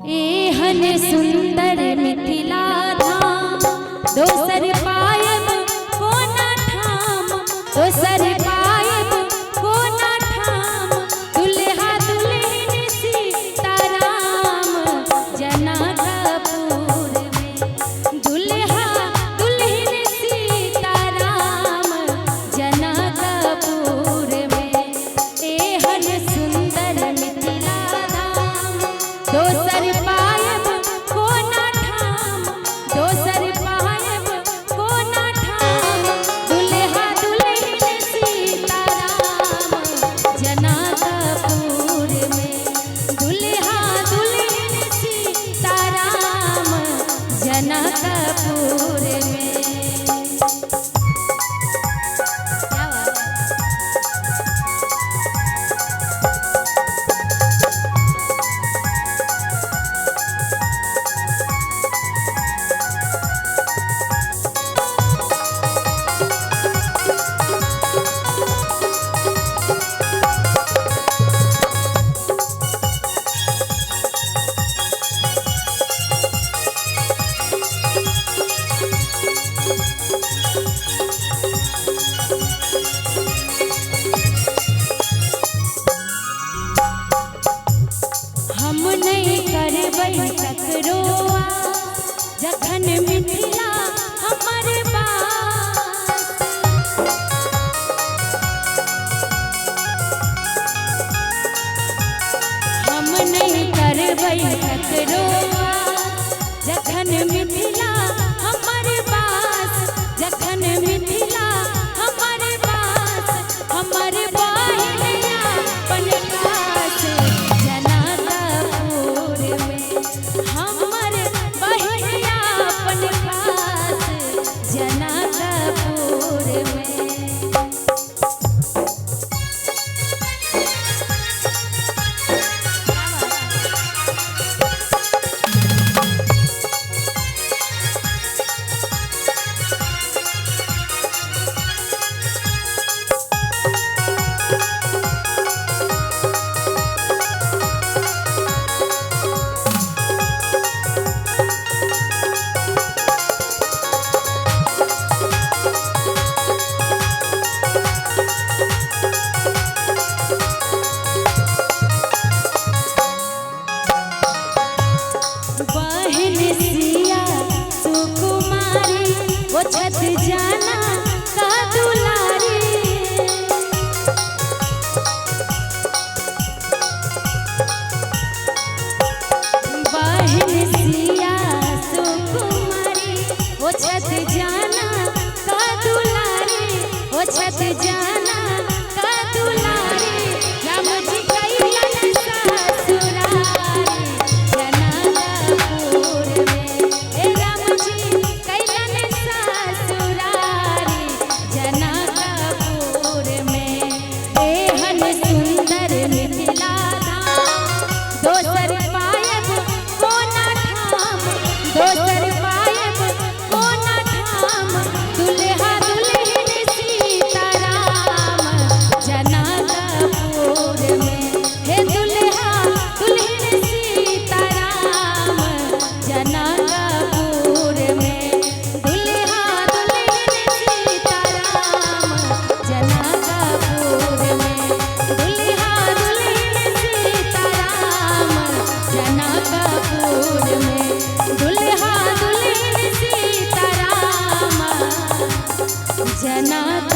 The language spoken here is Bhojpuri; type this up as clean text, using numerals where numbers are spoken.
एहन सुंदर मिथिला धाम दोसर पायब कोना ठाम, दोसर पायब कोना ठाम। दुल्हा दुल्हन सीताराम जनकपुर में, दुल्हा दुल्हन सीताराम जनकपुर में। एहन सुंदर मिथिला धाम दोसर पायब कोना ठाम, दोसर पायब कोना ठाम। दुल्हा दुल्हन सीताराम जनकपुर में, दुल्हा दुल्हन सीताराम जनकपुर में। हम नहीं करबै ककरो जखन मिथिला हमर बास। हम नहीं करबै ककरो जखन मिथिला हमर बास, जखन मिथिला हमर बास। हमर बहिनिया अपन कास जनकपुर में, हमर बहिनिया अपन कास जनकपुर में। बहन सिया सुकुमारी वो छत जाना का दुलारी। बहन सिया सुकुमारी वो छत जाना का दुलारी, वो छत जाना का दुलारी। राम जी कैलन ससुरारी जनकपुर में, हे राम जी कैलन ससुरारी जनकपुर में। एहन सुंदर मिथिला धाम दोसर पायब कोना ठाम, दोसर पायब कोना ठाम। दुल्हा दुल्हन सीताराम जनकपुर में, हे दुल्हा दुल्हन सीताराम जनकपुर में, दुल्हा दुल्हन सीताराम जनकपुर में, दुल्हा दुल्हन सीताराम जनकपुर में, दुल्हा दुल्हन सीताराम जनक